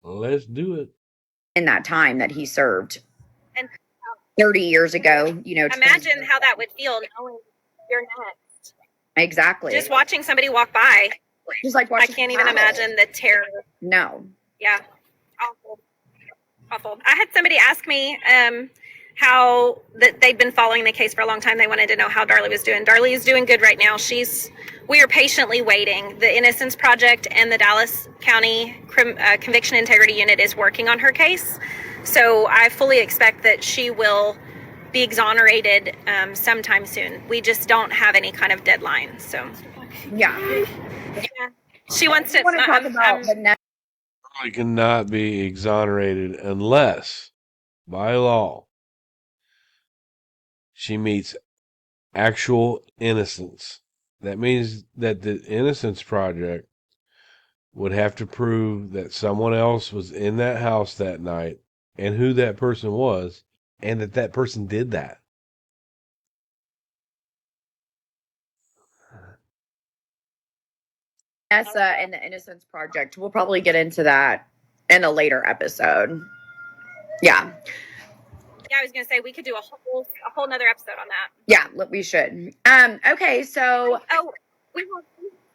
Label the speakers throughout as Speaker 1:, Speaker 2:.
Speaker 1: Let's do it.
Speaker 2: in that time that he served
Speaker 3: And
Speaker 2: 30 years ago, you know.
Speaker 3: imagine how that would feel knowing you're next.
Speaker 2: Exactly.
Speaker 3: Just watching somebody walk by.
Speaker 2: Just like
Speaker 3: I can't even imagine the terror.
Speaker 2: No.
Speaker 3: Yeah. Awful. Awful. I had somebody ask me how that they'd been following the case for a long time. They wanted to know how Darlie was doing. Darlie is doing good right now. We are patiently waiting. The Innocence Project and the Dallas County Conviction Integrity Unit is working on her case. So I fully expect that she will be exonerated sometime soon. We just don't have any kind of deadline. So
Speaker 2: yeah.
Speaker 3: She wants to
Speaker 2: talk about the next.
Speaker 1: Darlie cannot be exonerated unless, by law, she meets actual innocence. That means that the Innocence Project would have to prove that someone else was in that house that night and who that person was, and that person did that.
Speaker 2: Essa and the Innocence Project. We'll probably get into that in a later episode. Yeah.
Speaker 3: Yeah, I was gonna say we could do a whole nother episode on that.
Speaker 2: Yeah, we should. Okay, so
Speaker 3: we have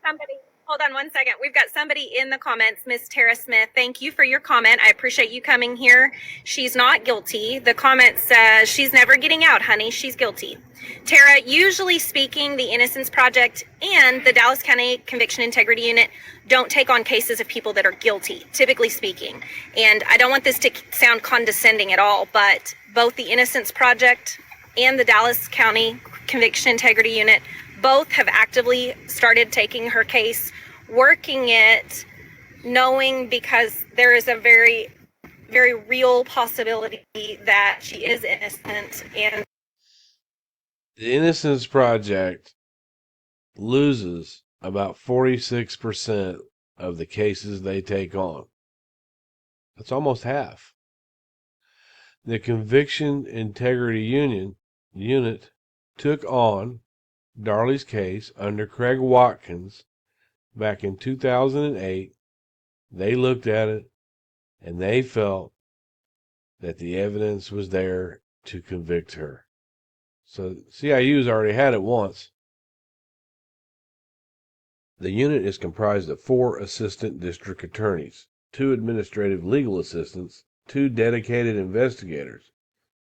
Speaker 3: somebody. Hold on one second. We've got somebody in the comments, Miss Tara Smith. Thank you for your comment. I appreciate you coming here. She's not guilty. The comment says she's never getting out, honey. She's guilty. Tara, usually speaking, the Innocence Project and the Dallas County Conviction Integrity Unit don't take on cases of people that are guilty, typically speaking. And I don't want this to sound condescending at all, but both the Innocence Project and the Dallas County Conviction Integrity Unit both have actively started taking her case, working it, knowing because there is a very, very real possibility that she is innocent. And
Speaker 1: the Innocence Project loses about 46% of the cases they take on. That's almost half. The Conviction Integrity Unit took on Darlie's case under Craig Watkins back in 2008. They looked at it and they felt that the evidence was there to convict her. So CIU's already had it once. The unit is comprised of 4 assistant district attorneys, 2 administrative legal assistants, 2 dedicated investigators.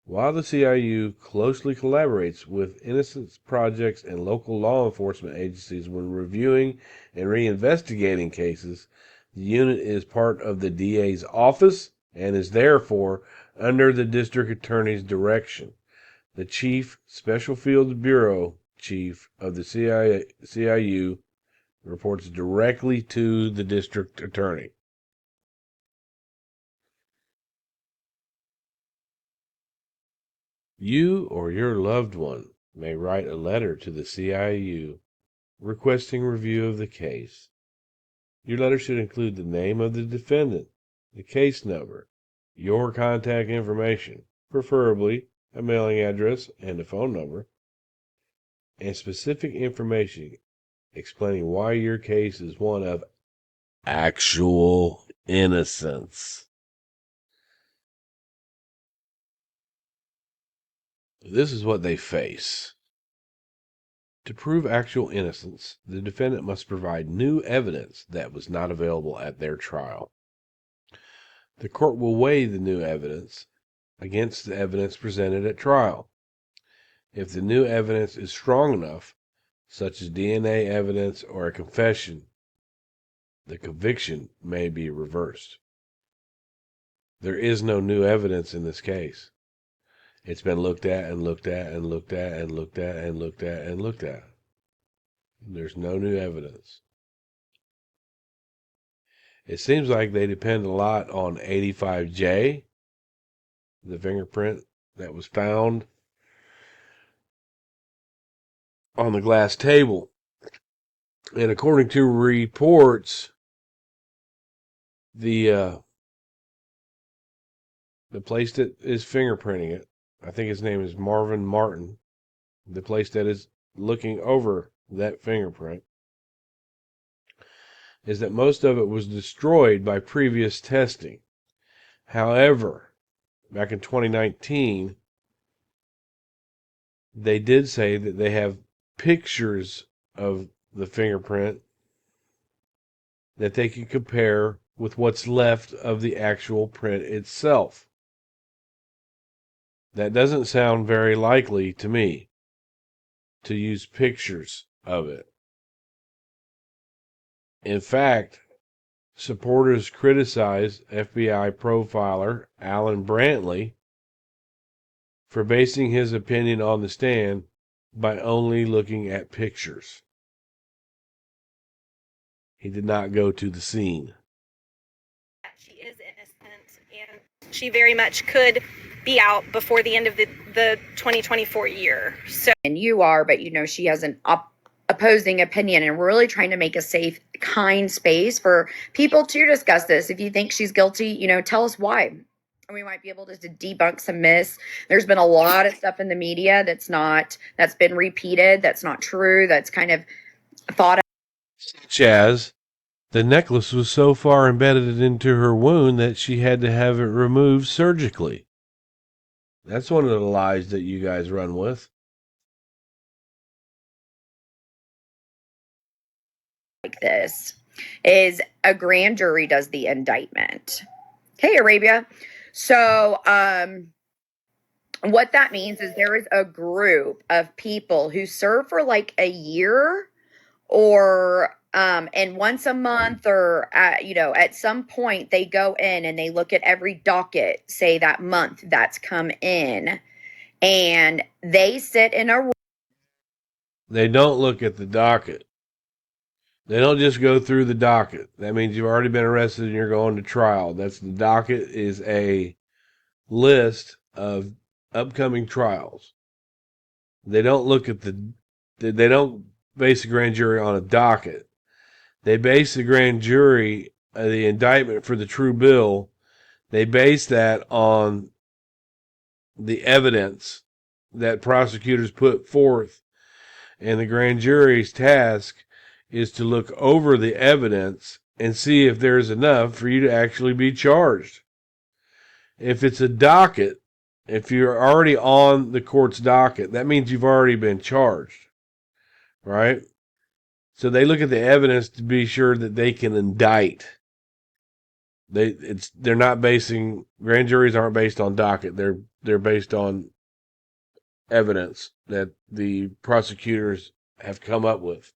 Speaker 1: While the CIU closely collaborates with Innocence Projects and local law enforcement agencies when reviewing and reinvestigating cases, the unit is part of the DA's office and is therefore under the district attorney's direction. The Chief Special Fields Bureau Chief of the CIU reports directly to the district attorney. You or your loved one may write a letter to the CIU requesting review of the case. Your letter should include the name of the defendant, the case number, your contact information, preferably a mailing address and a phone number, and specific information explaining why your case is one of actual innocence. This is what they face. To prove actual innocence, the defendant must provide new evidence that was not available at their trial. The court will weigh the new evidence against the evidence presented at trial. If the new evidence is strong enough, such as DNA evidence or a confession, the conviction may be reversed. There is no new evidence in this case. It's been looked at and looked at and looked at and looked at and looked at and looked at. There's no new evidence. It seems like they depend a lot on 85J, the fingerprint that was found on the glass table. And according to reports, the place that is fingerprinting it, I think his name is Marvin Martin, the place that is looking over that fingerprint, is that most of it was destroyed by previous testing. However, back in 2019, they did say that they have pictures of the fingerprint that they can compare with what's left of the actual print itself. That doesn't sound very likely to me, to use pictures of it. In fact, supporters criticize FBI profiler Alan Brantley for basing his opinion on the stand by only looking at pictures. He did not go to the scene.
Speaker 3: She is innocent, and she very much could be out before the end of the 2024 year. So,
Speaker 2: and you are, but she has an opposing opinion, and we're really trying to make a safe, kind space for people to discuss this. If you think she's guilty, tell us why. And we might be able to debunk some myths. There's been a lot of stuff in the media that's been repeated, that's not true, that's kind of thought.
Speaker 1: Such as, the necklace was so far embedded into her wound that she had to have it removed surgically. That's one of the lies that you guys run with.
Speaker 2: Like this is a grand jury does the indictment. Hey, Arabia. So, what that means is there is a group of people who serve for like a year or and once a month or at some point they go in and they look at every docket, say that month that's come in, and they sit in a room.
Speaker 1: They don't look at the docket. They don't just go through the docket. That means you've already been arrested and you're going to trial. That's the docket is a list of upcoming trials. They don't look at they don't base the grand jury on a docket. They base the grand jury, the indictment for the true bill, they base that on the evidence that prosecutors put forth. And the grand jury's task is to look over the evidence and see if there's enough for you to actually be charged. If it's a docket, if you're already on the court's docket, that means you've already been charged, right? So they look at the evidence to be sure that they can indict. They're not basing, grand juries aren't based on docket. They're based on evidence that the prosecutors have come up with.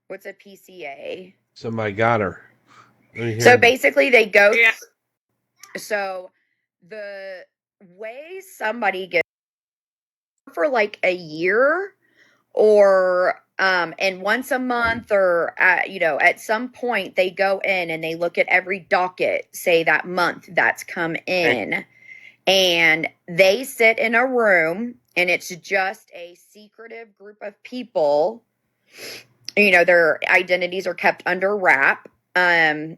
Speaker 2: What's a PCA?
Speaker 1: Somebody got her.
Speaker 2: So basically they go.
Speaker 3: Yeah.
Speaker 2: So the way somebody gets for like a year or and once a month or at some point they go in and they look at every docket, say that month that's come in, and they sit in a room and it's just a secretive group of people. Their identities are kept under wrap. And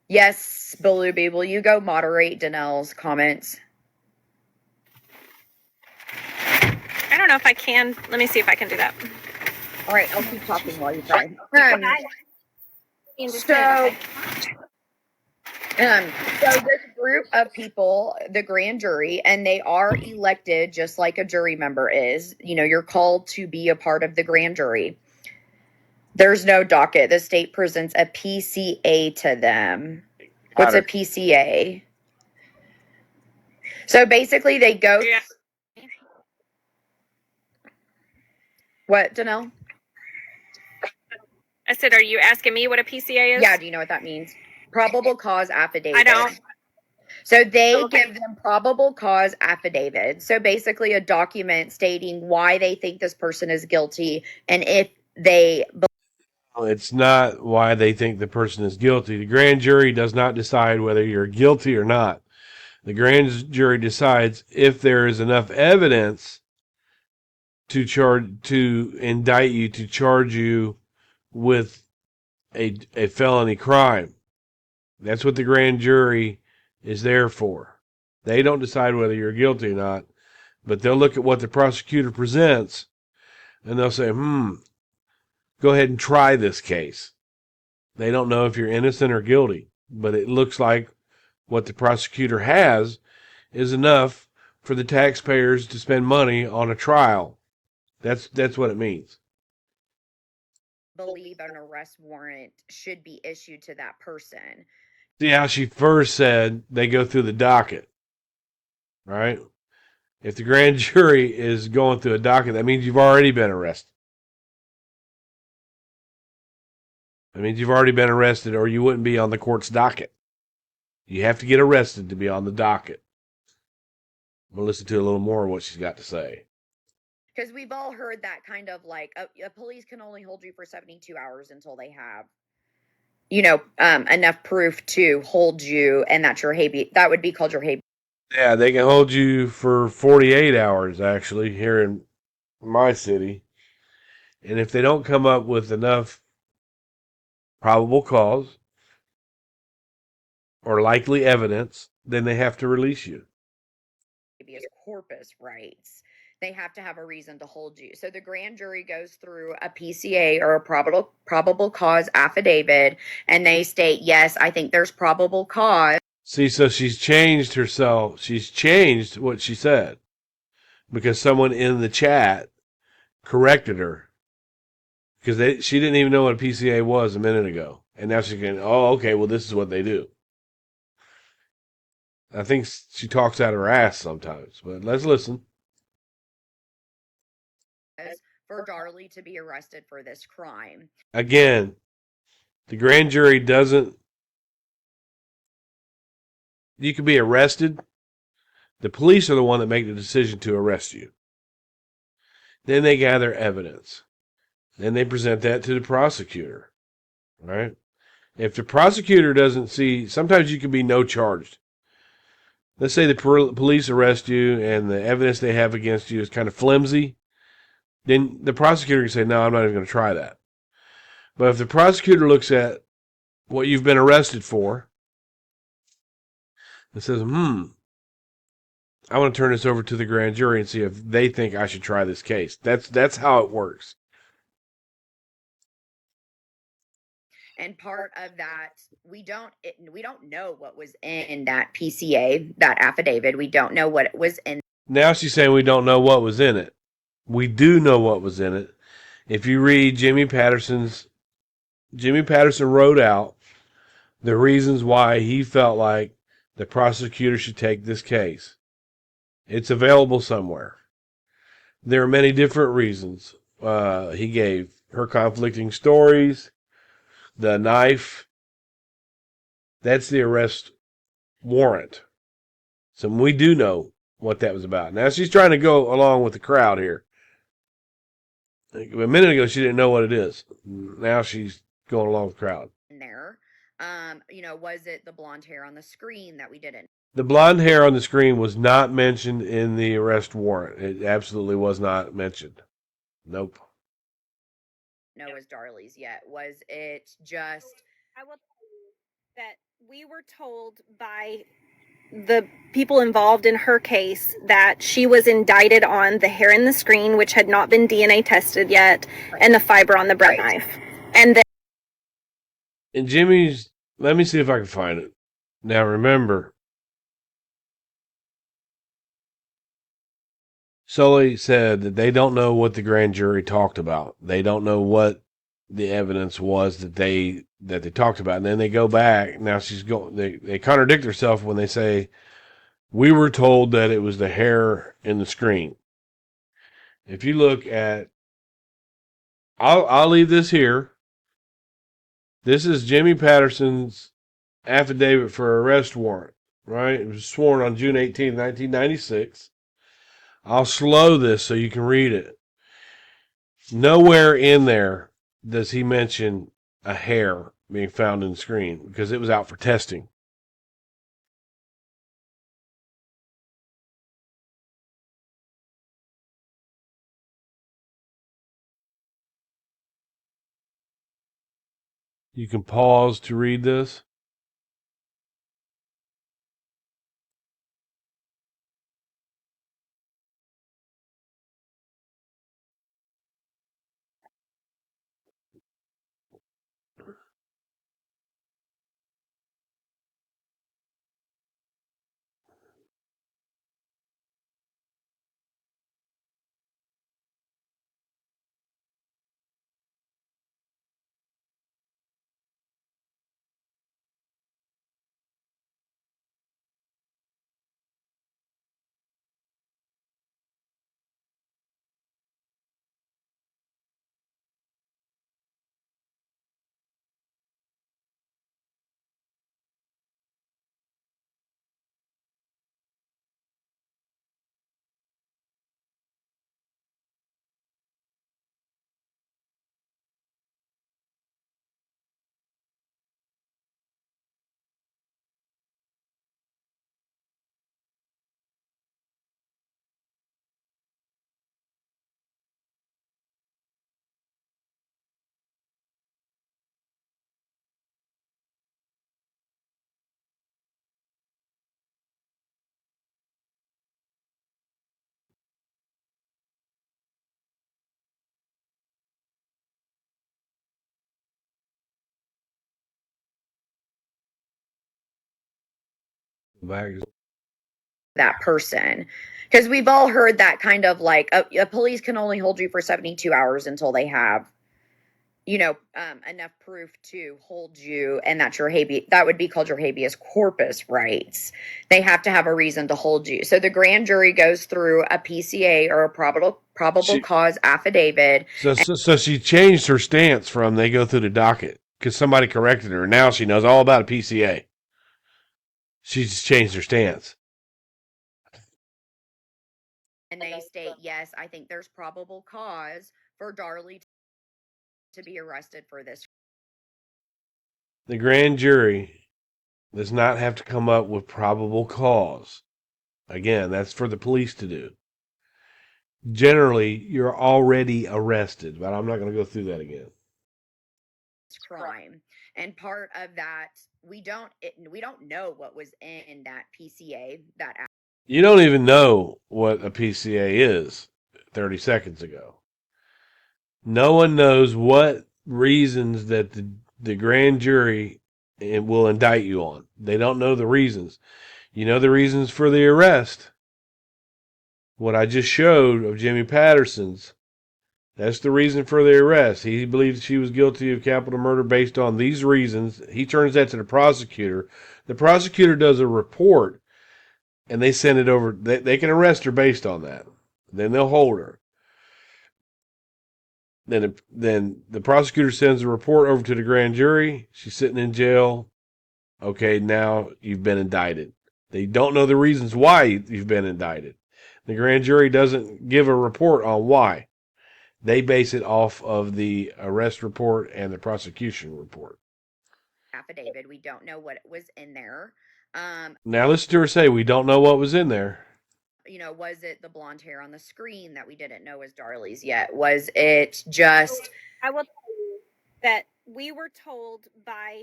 Speaker 2: yes, Belubi, will you go moderate Danelle's comments?
Speaker 3: I don't know if I can. Let me see if I can do that.
Speaker 2: All right, I'll keep talking while you try. So this group of people, the grand jury, and they are elected just like a jury member is. You're called to be a part of the grand jury. There's no docket. The state presents a PCA to them. What's a PCA? So basically they go.
Speaker 3: Yeah.
Speaker 2: What, Danelle?
Speaker 3: I said, are you asking me what a PCA is?
Speaker 2: Yeah, do you know what that means? Probable cause affidavit.
Speaker 3: I don't.
Speaker 2: So they give them probable cause affidavit. So basically a document stating why they think this person is guilty and if they...
Speaker 1: It's not why they think the person is guilty. The grand jury does not decide whether you're guilty or not. The grand jury decides if there is enough evidence to indict you, to charge you with a felony crime. That's what the grand jury is there for. They don't decide whether you're guilty or not, but they'll look at what the prosecutor presents and they'll say, go ahead and try this case. They don't know if you're innocent or guilty. But it looks like what the prosecutor has is enough for the taxpayers to spend money on a trial. That's what it means.
Speaker 2: Believe an arrest warrant should be issued to that person.
Speaker 1: See how she first said they go through the docket, right? If the grand jury is going through a docket, that means you've already been arrested. That means you've already been arrested, or you wouldn't be on the court's docket. You have to get arrested to be on the docket. We'll listen to a little more of what she's got to say.
Speaker 2: Because we've all heard that kind of like a police can only hold you for 72 hours until they have, enough proof to hold you, and that's your habeas. That would be called your habeas.
Speaker 1: Yeah, they can hold you for 48 hours, actually, here in my city. And if they don't come up with enough probable cause or likely evidence, then they have to release you.
Speaker 2: Habeas corpus rights. They have to have a reason to hold you. So the grand jury goes through a PCA or a probable cause affidavit, and they state, yes, I think there's probable cause.
Speaker 1: See, so she's changed herself. She's changed what she said because someone in the chat corrected her because she didn't even know what a PCA was a minute ago. And now she's going, oh, okay, well, this is what they do. I think she talks out her ass sometimes, but let's listen.
Speaker 2: For Darlie to be arrested for this crime.
Speaker 1: Again, the grand jury doesn't. You can be arrested. The police are the one that make the decision to arrest you. Then they gather evidence. Then they present that to the prosecutor. Right? If the prosecutor doesn't see, sometimes you can be no charged. Let's say the police arrest you and the evidence they have against you is kind of flimsy. Then the prosecutor can say, no, I'm not even going to try that. But if the prosecutor looks at what you've been arrested for and says, I want to turn this over to the grand jury and see if they think I should try this case. That's how it works.
Speaker 2: And part of that, we don't know what was in that PCA, that affidavit. We don't know what it was in.
Speaker 1: Now she's saying we don't know what was in it. We do know what was in it. If you read Jimmy Patterson wrote out the reasons why he felt like the prosecutor should take this case. It's available somewhere. There are many different reasons. He gave her conflicting stories, the knife. That's the arrest warrant. So we do know what that was about. Now she's trying to go along with the crowd here. A minute ago she didn't know what it is. Now she's going along with the crowd.
Speaker 2: There, was it the blonde hair on the screen that we didn't?
Speaker 1: The blonde hair on the screen was not mentioned in the arrest warrant. It absolutely was not mentioned. Nope.
Speaker 2: No, was Darlie's yet? Was it just?
Speaker 3: I will tell you that we were told by the people involved in her case that she was indicted on the hair in the screen, which had not been DNA tested yet, and the fiber on the bread knife. And then
Speaker 1: And Jimmy's, let me see if I can find it. Now remember, Sully said that they don't know what the grand jury talked about. They don't know what the evidence was that they talked about. And then they go back. Now they contradict themselves when they say, we were told that it was the hair in the screen. If you look at, I'll leave this here. This is Jimmy Patterson's affidavit for arrest warrant, right? It was sworn on June 18, 1996. I'll slow this so you can read it. Nowhere in there does he mention a hair being found in the screen because it was out for testing. You can pause to read this.
Speaker 2: that person. Because we've all heard that kind of like a police can only hold you for 72 hours until they have, enough proof to hold you, and that's that would be called your habeas corpus rights. They have to have a reason to hold you. So the grand jury goes through a PCA, or a probable cause affidavit.
Speaker 1: So she changed her stance from they go through the docket because somebody corrected her. Now she knows all about a PCA. She just changed her stance.
Speaker 2: And they state, yes, I think there's probable cause for Darlie to be arrested for this.
Speaker 1: The grand jury does not have to come up with probable cause. Again, that's for the police to do. Generally, you're already arrested, but I'm not going to go through that again.
Speaker 2: Crime, and part of that, we don't know what was in that PCA.
Speaker 1: You don't even know what a PCA is 30 seconds ago. No one knows what reasons that the grand jury will indict you on. They don't know the reasons. You know the reasons for the arrest. What I just showed of Jimmy Patterson's, that's the reason for the arrest. He believed she was guilty of capital murder based on these reasons. He turns that to the prosecutor. The prosecutor does a report, and they send it over. They can arrest her based on that. Then they'll hold her. Then the prosecutor sends a report over to the grand jury. She's sitting in jail. Okay, now you've been indicted. They don't know the reasons why you've been indicted. The grand jury doesn't give a report on why. They base it off of the arrest report and the prosecution report.
Speaker 2: Affidavit, we don't know what was in there.
Speaker 1: Now listen to her say, we don't know what was in there.
Speaker 2: Was it the blonde hair on the screen that we didn't know was Darlie's yet? Was it just...
Speaker 3: I will tell you that we were told by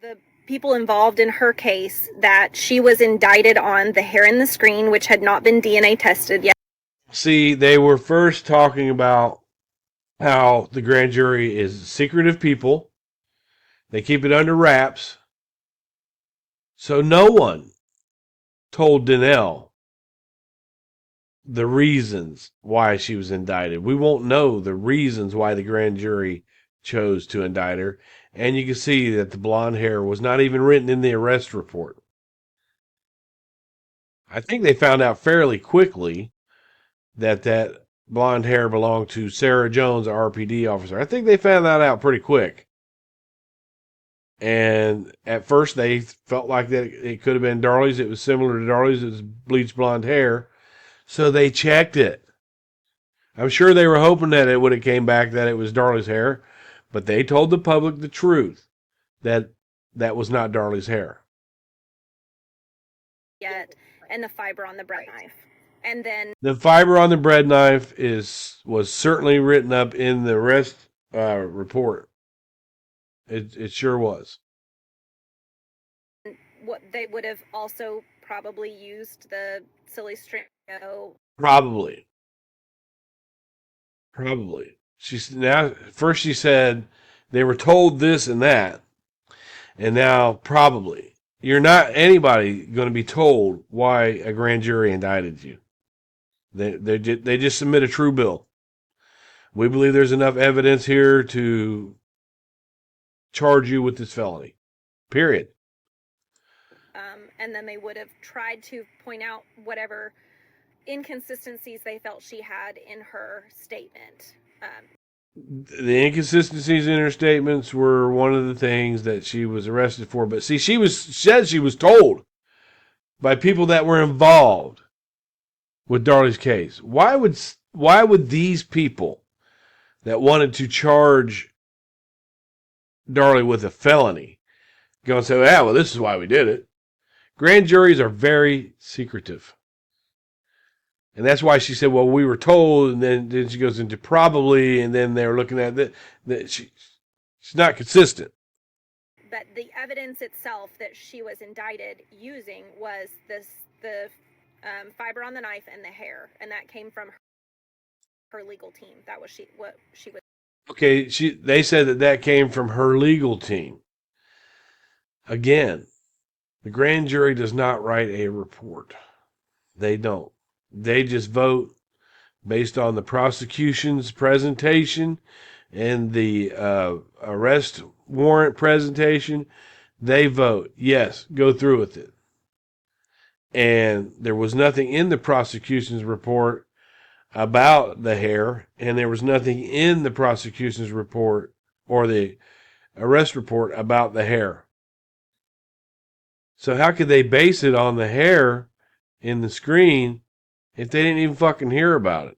Speaker 3: the people involved in her case that she was indicted on the hair in the screen, which had not been DNA tested yet.
Speaker 1: See, they were first talking about how the grand jury is secretive people. They keep it under wraps. So no one told Danelle the reasons why she was indicted. We won't know the reasons why the grand jury chose to indict her. And you can see that the blonde hair was not even written in the arrest report. I think they found out fairly quickly that blonde hair belonged to Sarah Jones, a RPD officer. I think they found that out pretty quick. And at first they felt like that it could have been Darlie's. It was similar to Darlie's. It was bleached blonde hair. So they checked it. I'm sure they were hoping that it would have came back that it was Darlie's hair, but they told the public the truth, that was not Darlie's hair.
Speaker 3: Yet, and the fiber on the bread knife. And then
Speaker 1: the fiber on the bread knife was certainly written up in the arrest report. It sure was.
Speaker 3: What they would have also probably used the Sully string.
Speaker 1: Probably. First she said they were told this and that, and now probably. You're not anybody going to be told why a grand jury indicted you. They just submit a true bill. We believe there's enough evidence here to charge you with this felony. Period.
Speaker 3: And then they would have tried to point out whatever inconsistencies they felt she had in her statement.
Speaker 1: The inconsistencies in her statements were one of the things that she was arrested for. But see, she said she was told by people that were involved with Darlie's case. Why would these people that wanted to charge Darlie with a felony go and say, well, this is why we did it? Grand juries are very secretive. And that's why she said, well, we were told, and then she goes into probably, and then they're looking at that she's not consistent.
Speaker 3: But the evidence itself that she was indicted using was the fiber on the knife and the hair, and that came from her legal team. That was what she was.
Speaker 1: Okay, they said that came from her legal team. Again, The grand jury does not write a report. They don't. They just vote based on the prosecution's presentation and the arrest warrant presentation. They vote, yes, go through with it. And there was nothing in the prosecution's report about the hair, and there was nothing in the prosecution's report or the arrest report about the hair. So how could they base it on the hair in the screen if they didn't even fucking hear about it?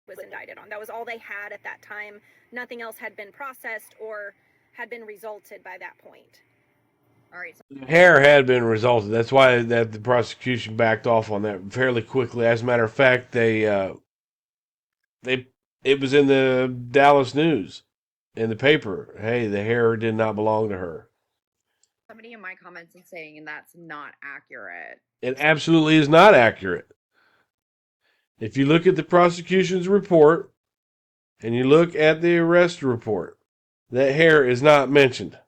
Speaker 3: Was indicted on. That was all they had at that time. Nothing else had been processed or had been resulted by that point.
Speaker 2: All right.
Speaker 1: The hair had been resulted. That's why that the prosecution backed off on that fairly quickly. As a matter of fact, it was in the Dallas News, in the paper. Hey, the hair did not belong to her.
Speaker 2: Somebody in my comments is saying that's not accurate.
Speaker 1: It absolutely is not accurate. If you look at the prosecution's report and you look at the arrest report, that hair is not mentioned.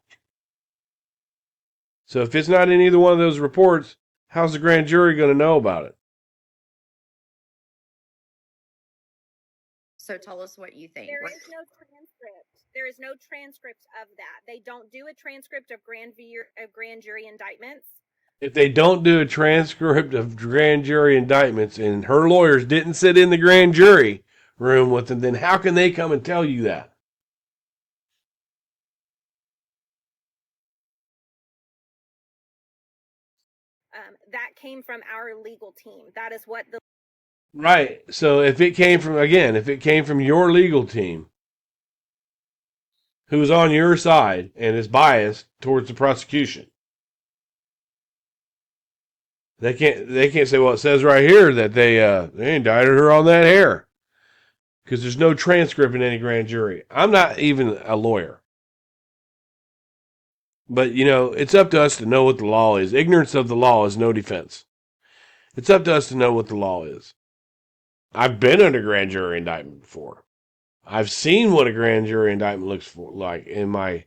Speaker 1: So if it's not in either one of those reports, how's the grand jury going to know about it?
Speaker 2: So tell us what you think.
Speaker 3: There is no transcript. There is no transcript of that. They don't do a transcript of grand jury indictments.
Speaker 1: If they don't do a transcript of grand jury indictments and her lawyers didn't sit in the grand jury room with them, then how can they come and tell you that?
Speaker 3: That came from our legal team. That is what the
Speaker 1: Right. So if it came from your legal team, who's on your side and is biased towards the prosecution, they can't say, well, it says right here that they indicted her on that hair, because there's no transcript in any grand jury. I'm not even a lawyer, but it's up to us to know what the law is. Ignorance of the law is no defense. It's up to us to know what the law is. I've been under grand jury indictment before. I've seen what a grand jury indictment looks like in my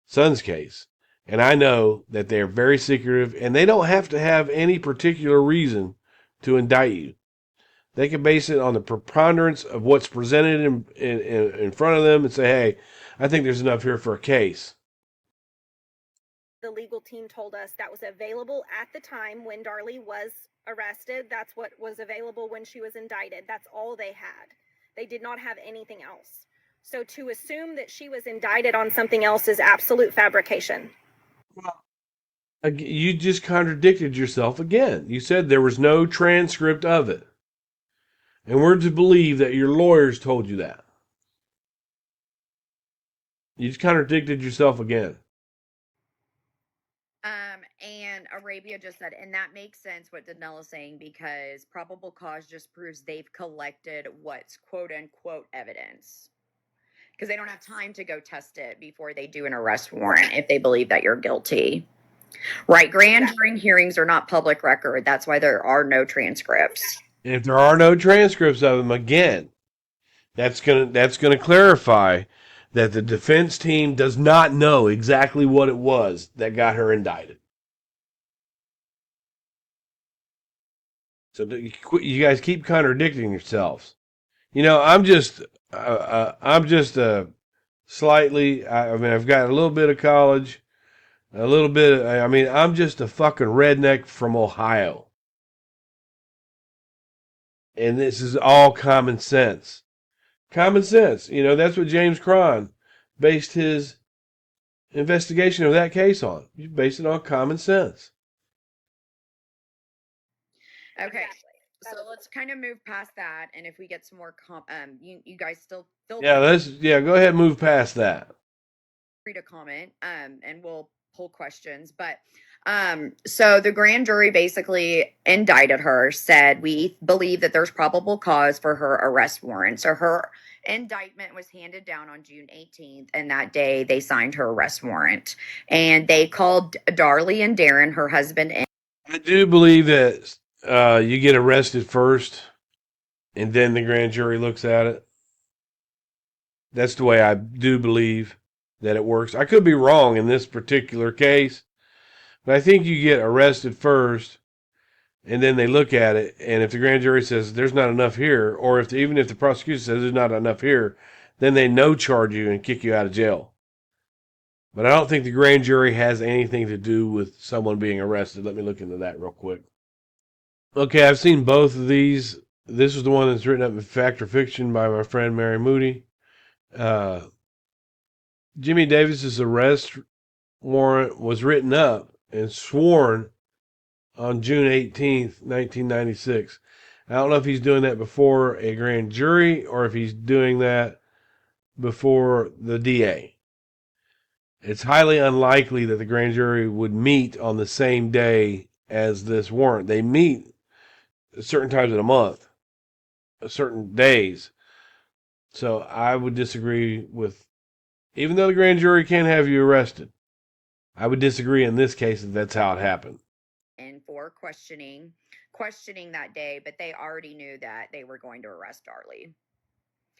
Speaker 1: son's case. And I know that they're very secretive, and they don't have to have any particular reason to indict you. They can base it on the preponderance of what's presented in front of them and say, hey, I think there's enough here for a case.
Speaker 3: The legal team told us that was available at the time when Darlie was arrested. That's what was available when she was indicted. That's all they had. They did not have anything else. So to assume that she was indicted on something else is absolute fabrication.
Speaker 1: You just contradicted yourself again. You said there was no transcript of it. And we're to believe that your lawyers told you that. You just contradicted yourself again.
Speaker 2: And Arabia just said, and that makes sense what Danelle is saying, because probable cause just proves they've collected what's quote unquote evidence. Because they don't have time to go test it before they do an arrest warrant if they believe that you're guilty. Right? Grand jury hearings are not public record. That's why there are no transcripts.
Speaker 1: And if there are no transcripts of them, again, that's gonna clarify that the defense team does not know exactly what it was that got her indicted. So you guys keep contradicting yourselves. I'm just slightly. I mean, I've got a little bit of college, a little bit. I'm just a fucking redneck from Ohio, and this is all common sense. Common sense. That's what James Cron based his investigation of that case on. You based it on common sense.
Speaker 2: Okay. So let's kind of move past that, and if we get some more, you guys still
Speaker 1: Go ahead and move past that.
Speaker 2: Free to comment, and we'll pull questions. But so the grand jury basically indicted her, said we believe that there's probable cause for her arrest warrant. So her indictment was handed down on June 18th, and that day they signed her arrest warrant, and they called Darlie and Darren, her husband, in.
Speaker 1: I do believe that you get arrested first, and then the grand jury looks at it. That's the way I do believe that it works. I could be wrong in this particular case, but I think you get arrested first, and then they look at it, and if the grand jury says there's not enough here, or even if the prosecution says there's not enough here, then they no charge you and kick you out of jail. But I don't think the grand jury has anything to do with someone being arrested. Let me look into that real quick. Okay, I've seen both of these. This is the one that's written up in Fact or Fiction by my friend Mary Moody. Jimmy Davis's arrest warrant was written up and sworn on June 18th, 1996. I don't know if he's doing that before a grand jury or if he's doing that before the DA. It's highly unlikely that the grand jury would meet on the same day as this warrant. They meet at certain times in a month, certain days. So I would disagree with, even though the grand jury can have you arrested, I would disagree in this case that that's how it happened.
Speaker 2: And for questioning that day, but they already knew that they were going to arrest Darlie.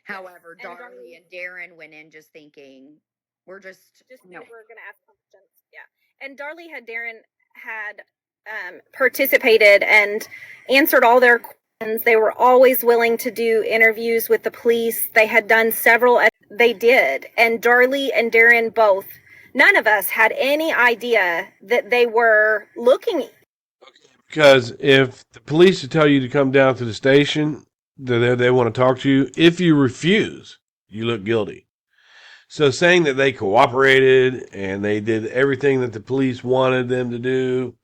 Speaker 2: However, Darlie and Darren went in just thinking, we're just no.
Speaker 3: We're going to ask questions. Yeah. And Darlie had participated and answered all their questions. They were always willing to do interviews with the police. They had done several. They did. And Darlie and Darren both, none of us had any idea that they were looking.
Speaker 1: Because if the police tell you to come down to the station, they want to talk to you. If you refuse, you look guilty. So saying that they cooperated and they did everything that the police wanted them to do,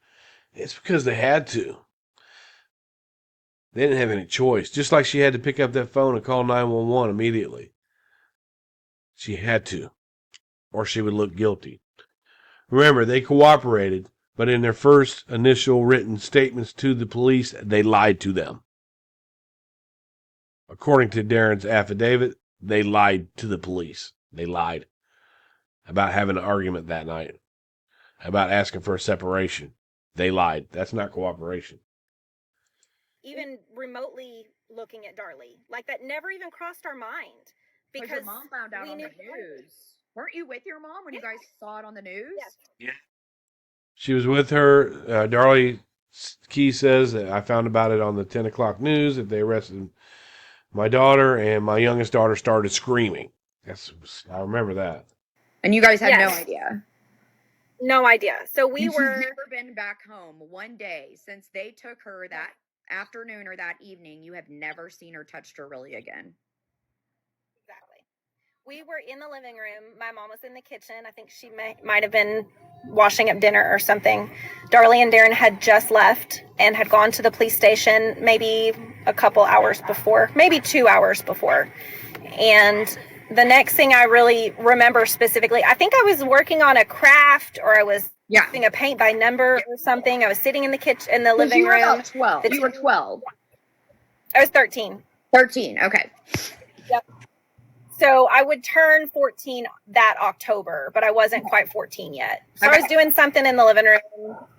Speaker 1: it's because they had to. They didn't have any choice. Just like she had to pick up that phone and call 911 immediately. She had to, or she would look guilty. Remember, they cooperated, but in their first initial written statements to the police, they lied to them. According to Darren's affidavit, they lied to the police. They lied about having an argument that night, about asking for a separation. They lied. That's not cooperation.
Speaker 3: Even remotely looking at Darlie, like that never even crossed our mind.
Speaker 2: Because your mom found out on the news. Weren't you with your mom when you guys saw it on the news?
Speaker 3: Yes.
Speaker 1: Yeah. She was with her. Darlie Key says that I found about it on the 10 o'clock news that they arrested my daughter, and my youngest daughter started screaming. I remember that.
Speaker 2: And you guys had no idea?
Speaker 3: No idea. So
Speaker 2: She's never been back home one day since they took her that afternoon or that evening. You have never seen her, touched her really again.
Speaker 3: Exactly. We were in the living room. My mom was in the kitchen. I think she might have been washing up dinner or something. Darlie and Darren had just left and had gone to the police station maybe a couple hours before, maybe 2 hours before. And the next thing I really remember specifically, I think I was working on a craft, or I was using a paint by number or something. I was sitting in the kitchen, in the living room.
Speaker 2: About 12. You were 12.
Speaker 3: I was 13.
Speaker 2: 13. Okay.
Speaker 3: Yep. So I would turn 14 that October, but I wasn't quite 14 yet. So I was doing something in the living room,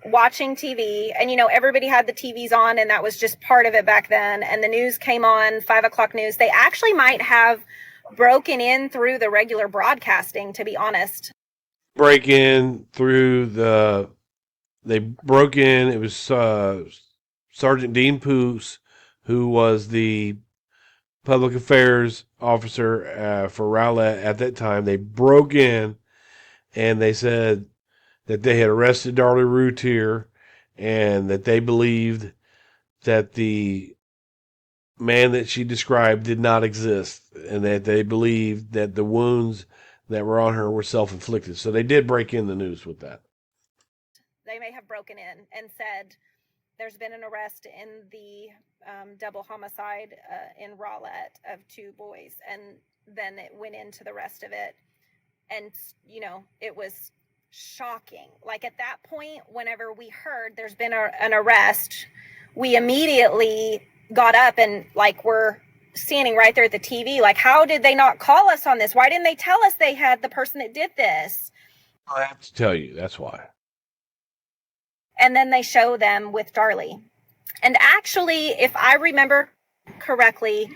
Speaker 3: watching TV, and everybody had the TVs on, and that was just part of it back then. And the news came on, 5 o'clock news. They actually might have broken in through the regular broadcasting, to be honest.
Speaker 1: They broke in. It was Sergeant Dean Poos, who was the public affairs officer for Rowlett at that time. They broke in and they said that they had arrested Darlie Routier and that they believed that the man that she described did not exist, and that they believed that the wounds that were on her were self-inflicted. So they did break in the news with that.
Speaker 3: They may have broken in and said there's been an arrest in the double homicide in Rowlett of 2 boys, and then it went into the rest of it. And it was shocking. Like at that point, whenever we heard there's been an arrest, we immediately got up and we're standing right there at the TV. Like, how did they not call us on this? Why didn't they tell us they had the person that did this?
Speaker 1: I have to tell you, that's why.
Speaker 3: And then they show them with Darlie. And actually, if I remember correctly,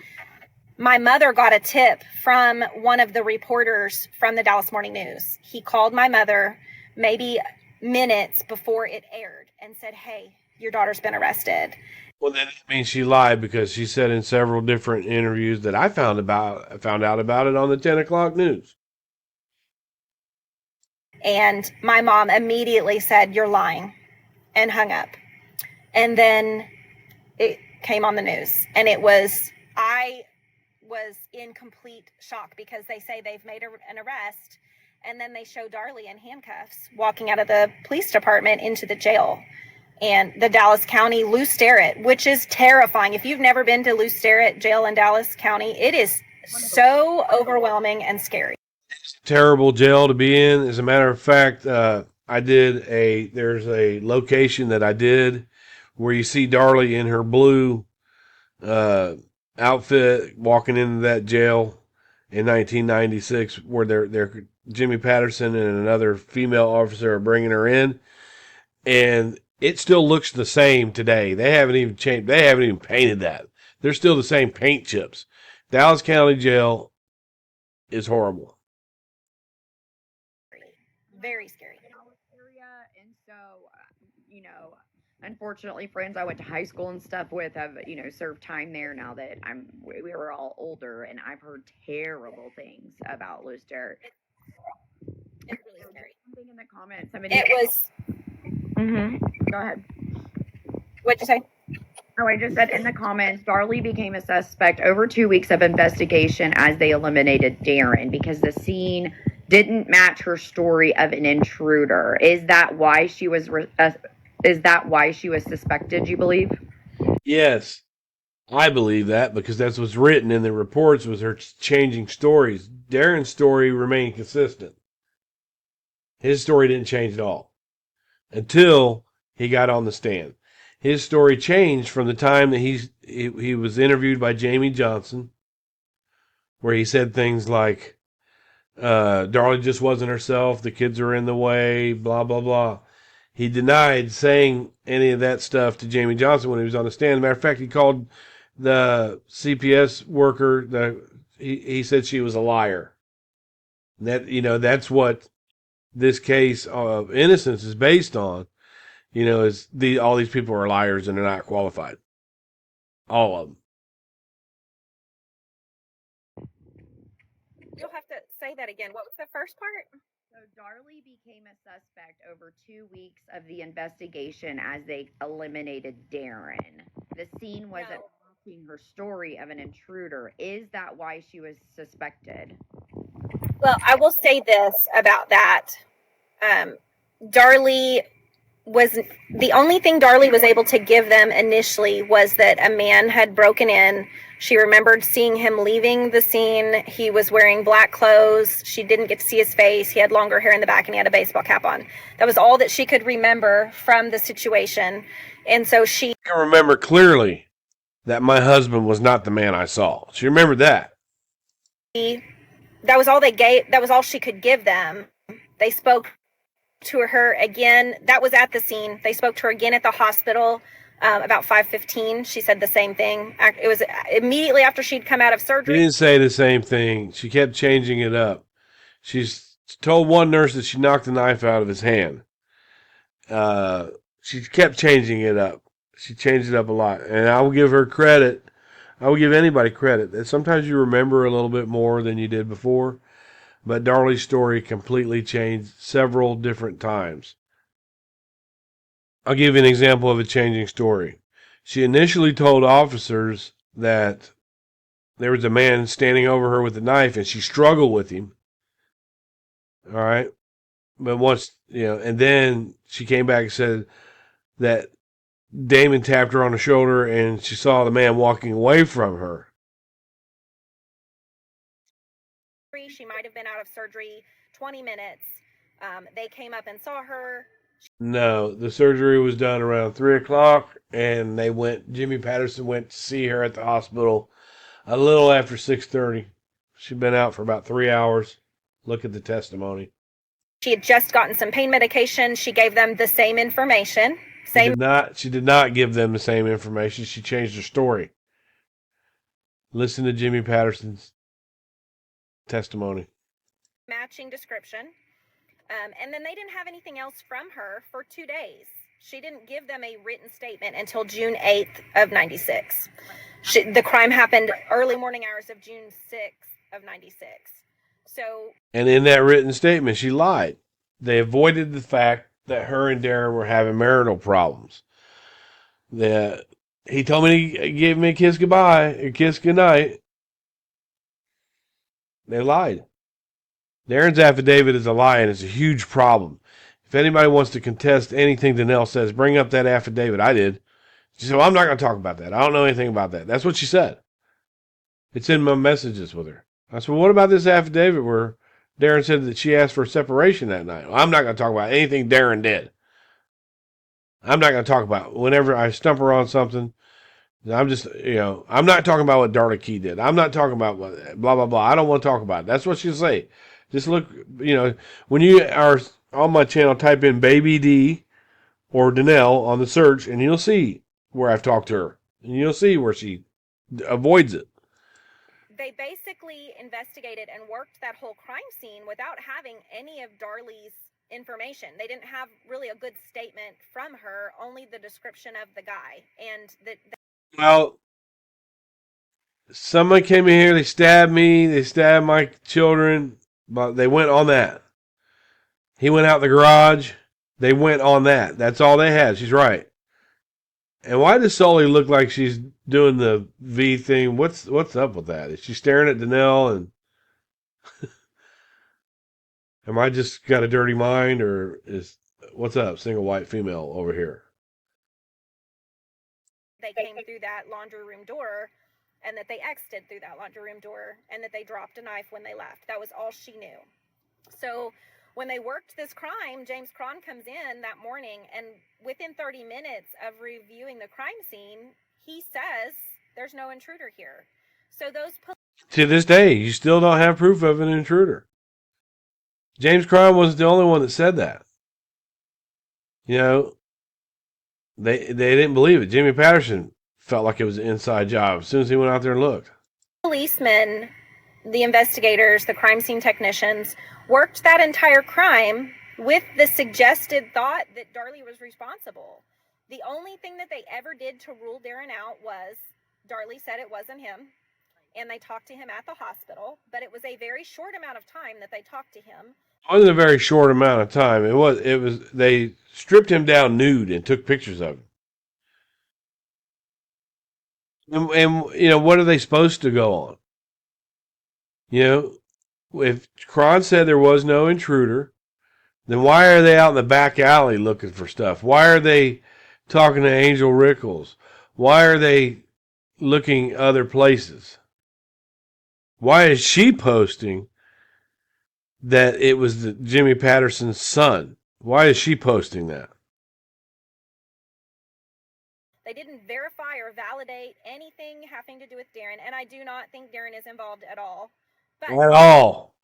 Speaker 3: My mother got a tip from one of the reporters from the Dallas Morning News. He called my mother maybe minutes before it aired and said, "Hey, your daughter's been arrested."
Speaker 1: Well, that means she lied, because she said in several different interviews that I found out about it on the 10 o'clock news.
Speaker 3: And my mom immediately said, "You're lying," and hung up. And then it came on the news, and I was in complete shock, because they say they've made an arrest, and then they show Darlie in handcuffs walking out of the police department into the jail. And the Dallas County Lou Sterrett, which is terrifying. If you've never been to Lou Sterrett jail in Dallas County, it is so overwhelming and scary.
Speaker 1: Terrible jail to be in. As a matter of fact, there's a location that I did where you see Darlie in her blue outfit walking into that jail in 1996, where they're Jimmy Patterson and another female officer are bringing her in, and it still looks the same today. They haven't even changed. They haven't even painted that. They're still the same paint chips. Dallas County Jail is horrible.
Speaker 3: Very scary.
Speaker 2: Area, and so, unfortunately, friends I went to high school and stuff with have, served time there now that we were all older, and I've heard terrible things about Lou Sterrett.
Speaker 3: It's really scary.
Speaker 2: Something in the comments.
Speaker 3: It was.
Speaker 2: Go ahead.
Speaker 3: What'd you say?
Speaker 2: Oh, I just said in the comments, Darlie became a suspect over 2 weeks of investigation as they eliminated Darren because the scene didn't match her story of an intruder. Is that why she was suspected, you believe?
Speaker 1: Yes, I believe that, because that's what's written in the reports, was her changing stories. Darren's story remained consistent. His story didn't change at all until he got on the stand. His story changed from the time that he was interviewed by Jamie Johnson, where he said things like, Darlie just wasn't herself, the kids are in the way, blah, blah, blah. He denied saying any of that stuff to Jamie Johnson when he was on the stand. As a matter of fact, he called the CPS worker, he said she was a liar. That's what this case of innocence is based on. Is all these people are liars and they're not qualified. All of them.
Speaker 3: You'll have to say that again. What was the first part?
Speaker 2: So Darlie became a suspect over 2 weeks of the investigation as they eliminated Darren. The scene was matching her story of an intruder. Is that why she was suspected?
Speaker 3: Well, I will say this about that. Darlie was the only thing Darlie was able to give them initially was that a man had broken in. She remembered seeing him leaving the scene. He was wearing black clothes. She didn't get to see his face. He had longer hair in the back and he had a baseball cap on. That was all that she could remember from the situation. And so she
Speaker 1: can remember clearly that my husband was not the man I saw. She remembered that.
Speaker 3: That was all they gave. That was all she could give them. They spoke to her again. That was at the scene. They spoke to her again at the hospital about 5:15. She said the same thing. It was immediately after she'd come out of surgery.
Speaker 1: She didn't say the same thing. She kept changing it up. She's told one nurse that she knocked the knife out of his hand. She kept changing it up. She changed it up a lot. And I will give her credit. I will give anybody credit that sometimes you remember a little bit more than you did before. But Darlie's story completely changed several different times. I'll give you an example of a changing story. She initially told officers that there was a man standing over her with a knife and she struggled with him. All right. But once, and then she came back and said that Damon tapped her on the shoulder and she saw the man walking away from her.
Speaker 3: She might have been out of surgery 20 minutes. They came up and saw her.
Speaker 1: No, the surgery was done around 3 o'clock, and Jimmy Patterson went to see her at the hospital a little after 6:30. She'd been out for about 3 hours. Look at the testimony.
Speaker 3: She had just gotten some pain medication. She gave them the same information. She
Speaker 1: did not give them the same information. She changed her story. Listen to Jimmy Patterson's testimony.
Speaker 3: Matching description. And then they didn't have anything else from her for 2 days. She didn't give them a written statement until June 8th of 96. The crime happened early morning hours of June 6th of 96. So,
Speaker 1: and in that written statement, she lied. They avoided the fact that her and Darren were having marital problems. That he told me to give me a kiss goodbye, a kiss goodnight. They lied. Darren's affidavit is a lie, and it's a huge problem. If anybody wants to contest anything Danelle says, bring up that affidavit. I did. She said, well, I'm not going to talk about that. I don't know anything about that. That's what she said. It's in my messages with her. I said, well, what about this affidavit where Darren said that she asked for a separation that night? Well, I'm not going to talk about anything Darren did. I'm not going to talk about it. Whenever I stump her on something, I'm just, I'm not talking about what Darlie did. I'm not talking about what blah, blah, blah. I don't want to talk about it. That's what she'll say. Just look, when you are on my channel, type in Baby D or Danelle on the search, and you'll see where I've talked to her. And you'll see where she avoids it.
Speaker 3: they basically investigated and worked that whole crime scene without having any of Darlie's information. They didn't have really a good statement from her, only the description of the guy. And
Speaker 1: well, someone came in here, they stabbed me, they stabbed my children, but they went on that. He went out the garage, they went on that. That's all they had. She's right. And why does Sully look like she's doing the V thing? What's up with that? Is she staring at Danelle and am I just got a dirty mind, or is what's up, single white female over here?
Speaker 3: they came through that laundry room door, and that they exited through that laundry room door, and that they dropped a knife when they left. That was all she knew. So when they worked this crime, James Cron comes in that morning, and within 30 minutes of reviewing the crime scene, he says there's no intruder here. So those
Speaker 1: to this day, you still don't have proof of an intruder. James Cron wasn't the only one that said that. They didn't believe it. Jimmy Patterson felt like it was an inside job as soon as he went out there and looked.
Speaker 3: Policemen, the investigators, the crime scene technicians, worked that entire crime with the suggested thought that Darlie was responsible. The only thing that they ever did to rule Darren out was Darlie said it wasn't him, and they talked to him at the hospital, but it was a very short amount of time that they talked to him.
Speaker 1: It wasn't a very short amount of time. It was they stripped him down nude and took pictures of him. And what are they supposed to go on? If Cron said there was no intruder, then why are they out in the back alley looking for stuff? Why are they talking to Angel Rickles? Why are they looking other places? Why is she posting that it was Jimmy Patterson's son? Why is she posting that?
Speaker 3: They didn't verify or validate anything having to do with Darren, and I do not think Darren is involved at all.
Speaker 1: At all.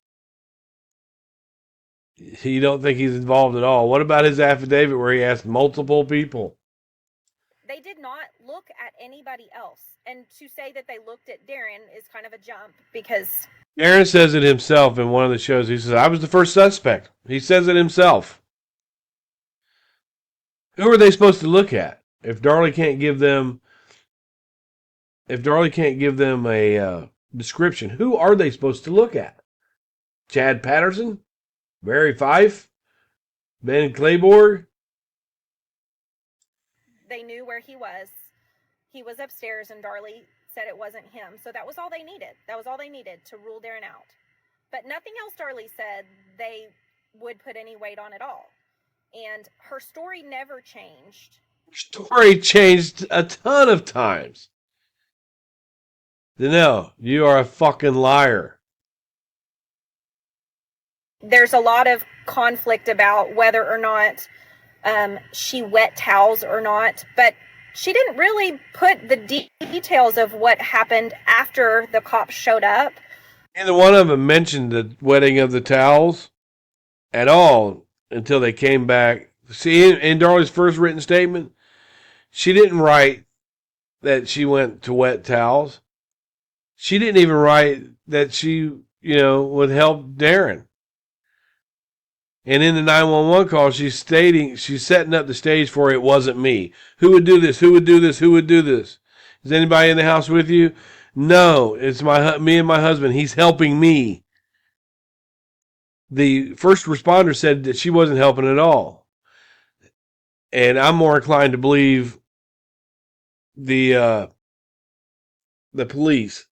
Speaker 1: You don't think he's involved at all? What about his affidavit where he asked multiple people?
Speaker 3: They did not look at anybody else. And to say that they looked at Darren is kind of a jump, because
Speaker 1: Darren says it himself in one of the shows. He says, I was the first suspect. He says it himself. Who are they supposed to look at? If Darlie can't give them a description, who are they supposed to look at? Chad Patterson? Barry Fife? Ben Clayborg?
Speaker 3: they knew where he was. He was upstairs, and Darlie said it wasn't him. So that was all they needed. That was all they needed to rule Darren out. But nothing else Darlie said they would put any weight on at all. And her story never changed.
Speaker 1: Story changed a ton of times. Danelle, you are a fucking liar.
Speaker 3: There's a lot of conflict about whether or not she wet towels or not, but she didn't really put the details of what happened after the cops showed up.
Speaker 1: Neither one of them mentioned the wetting of the towels at all until they came back. See, in Darlie's first written statement, she didn't write that she went to wet towels. She didn't even write that she, would help Darren. And in the 911 call, she's setting up the stage for it wasn't me. Who would do this? Who would do this? Who would do this? Is anybody in the house with you? No, it's me and my husband. He's helping me. The first responder said that she wasn't helping at all. And I'm more inclined to believe the police.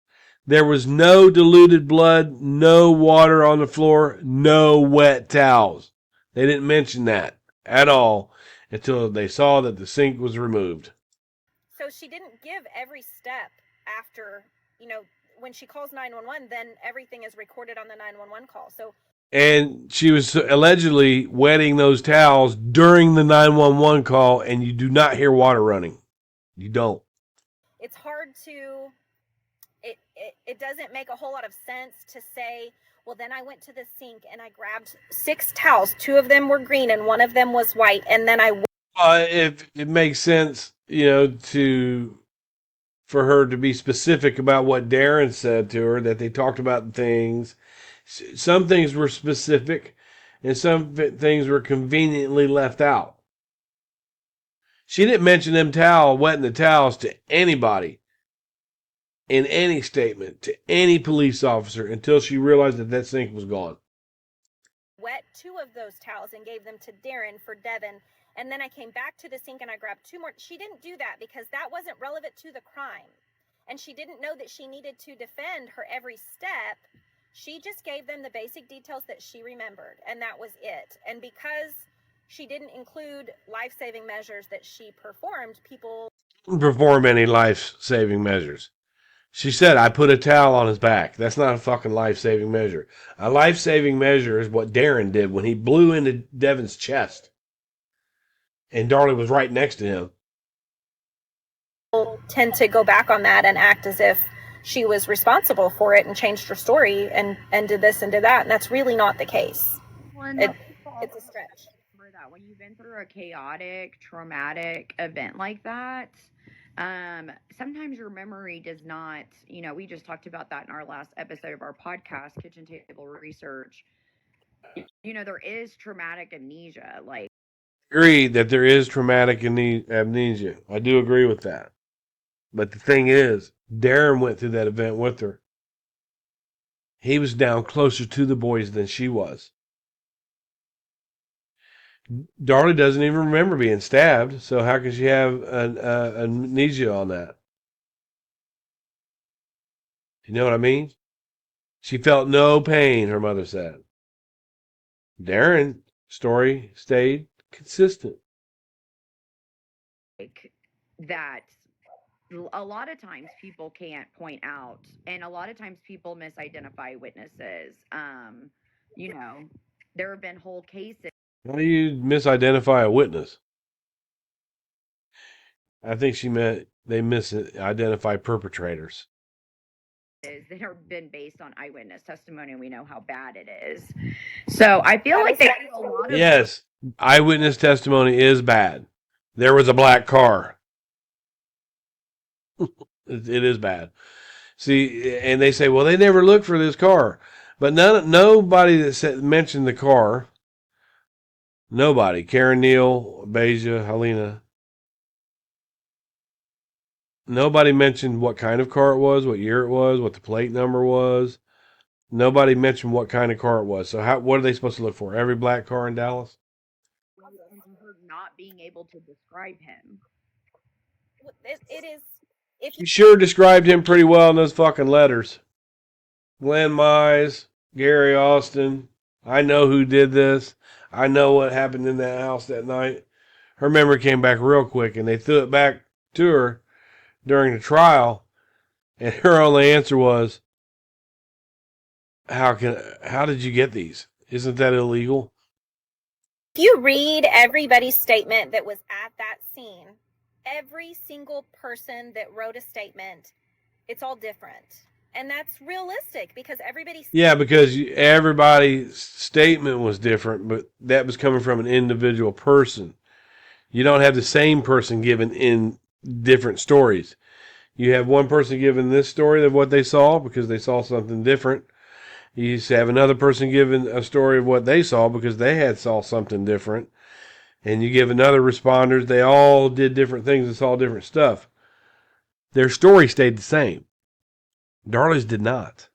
Speaker 1: There was no diluted blood, no water on the floor, no wet towels. They didn't mention that at all until they saw that the sink was removed.
Speaker 3: So she didn't give every step after, when she calls 911, then everything is recorded on the 911 call.
Speaker 1: And she was allegedly wetting those towels during the 911 call, and you do not hear water running. You don't.
Speaker 3: It's hard to... It doesn't make a whole lot of sense to say, well, then I went to the sink and I grabbed 6 towels. 2 of them were green and 1 of them was white. And then
Speaker 1: if it makes sense, for her to be specific about what Darren said to her, that they talked about things. Some things were specific and some things were conveniently left out. She didn't mention wetting the towels to anybody in any statement, to any police officer, until she realized that sink was gone.
Speaker 3: Wet 2 of those towels and gave them to Darren for Devin. And then I came back to the sink and I grabbed 2 more. She didn't do that because that wasn't relevant to the crime. And she didn't know that she needed to defend her every step. She just gave them the basic details that she remembered. And that was it. And because she didn't include life-saving measures that she performed, people...
Speaker 1: Perform any life-saving measures. She said, I put a towel on his back. That's not a fucking life-saving measure. A life-saving measure is what Darren did when he blew into Devin's chest. And Darlie was right next to him.
Speaker 3: People tend to go back on that and act as if she was responsible for it and changed her story and did this and did that. And that's really not the case. It's a stretch.
Speaker 2: Remember that when you've been through a chaotic, traumatic event like that, sometimes your memory does not, we just talked about that in our last episode of our podcast, Kitchen Table Research. There is traumatic amnesia.
Speaker 1: Agree that there is traumatic amnesia. I do agree with that. But the thing is, Darren went through that event with her. He was down closer to the boys than she was. Darlie doesn't even remember being stabbed, so how can she have an amnesia on that? You know what I mean? She felt no pain, her mother said. Darren's story stayed consistent.
Speaker 2: That a lot of times people can't point out, and a lot of times people misidentify witnesses. There have been whole cases.
Speaker 1: How do you misidentify a witness? I think she meant they misidentify perpetrators.
Speaker 2: That have been based on eyewitness testimony, and we know how bad it is. So I feel like they do a lot of...
Speaker 1: Yes, eyewitness testimony is bad. There was a black car. It is bad. See, and they say, well, they never looked for this car. But nobody that mentioned the car, nobody, Karen Neal, Beja, Helena, nobody mentioned what kind of car it was, what year it was, what the plate number was. Nobody mentioned what kind of car it was. So what are they supposed to look for? Every black car in Dallas?
Speaker 2: And her not being able to describe him.
Speaker 3: It is...
Speaker 1: You sure described him pretty well in those fucking letters. Glenn Mize, Gary Austin. I know who did this. I know what happened in that house that night. Her memory came back real quick, and they threw it back to her during the trial, and her only answer was, how did you get these? Isn't that illegal?
Speaker 3: If you read everybody's statement that was at that scene, every single person that wrote a statement, it's all different. And that's realistic because everybody's...
Speaker 1: Yeah, because everybody's statement was different, but that was coming from an individual person. You don't have the same person giving in different stories. You have one person giving this story of what they saw because they saw something different. You used to have another person giving a story of what they saw because they had saw something different. And you give another responders, they all did different things and saw different stuff. Their story stayed the same. Darlie's did not.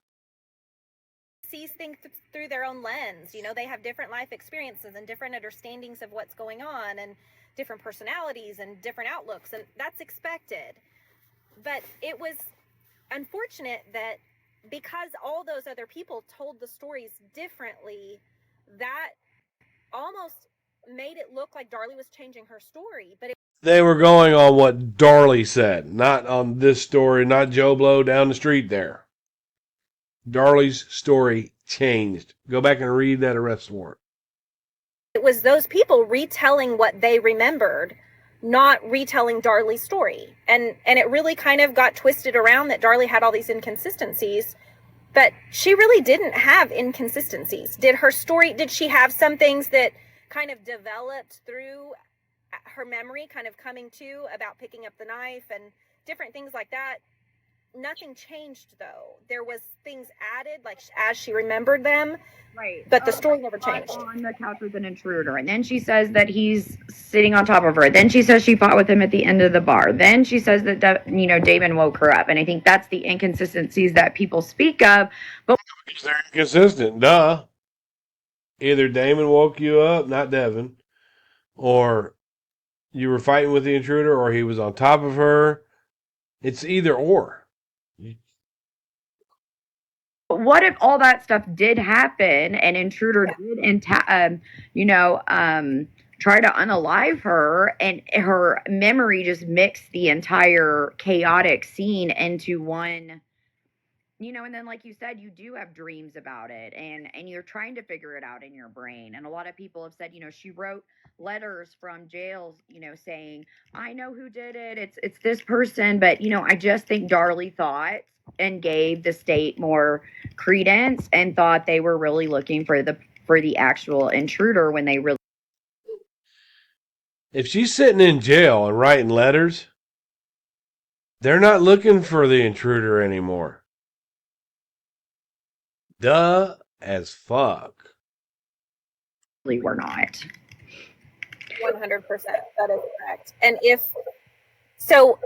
Speaker 3: Sees things through their own lens. You know, they have different life experiences and different understandings of what's going on and different personalities and different outlooks, and that's expected. But it was unfortunate that because all those other people told the stories differently, that almost made it look like Darlie was changing her story. But
Speaker 1: They were going on what Darlie said, not on this story, not Joe Blow down the street there. Darlie's story changed. Go back and read that arrest warrant.
Speaker 3: it was those people retelling what they remembered, not retelling Darlie's story. And it really kind of got twisted around that Darlie had all these inconsistencies, but she really didn't have inconsistencies. Did she have some things that kind of developed through her memory, kind of coming to about picking up the knife and different things like that? Nothing changed, though. There was things added, like as she remembered them,
Speaker 2: Right.
Speaker 3: but the story never changed.
Speaker 2: On the couch with an intruder, and then she says that he's sitting on top of her. Then she says she fought with him at the end of the bar. Then she says that Damon woke her up, and I think that's the inconsistencies that people speak of. But
Speaker 1: they're inconsistent, duh. Either Damon woke you up, not Devin, or you were fighting with the intruder, or he was on top of her. It's either or.
Speaker 2: what if all that stuff did happen and intruder did try to unalive her, and her memory just mixed the entire chaotic scene into one, and then like you said, you do have dreams about it, and you're trying to figure it out in your brain. And a lot of people have said, she wrote letters from jails, saying, I know who did it, it's this person. But I just think Darlie thought and gave the state more credence and thought they were really looking for the actual intruder when they really.
Speaker 1: If she's sitting in jail and writing letters, they're not looking for the intruder anymore. Duh as fuck.
Speaker 2: We're not.
Speaker 3: 100%. That is correct. And so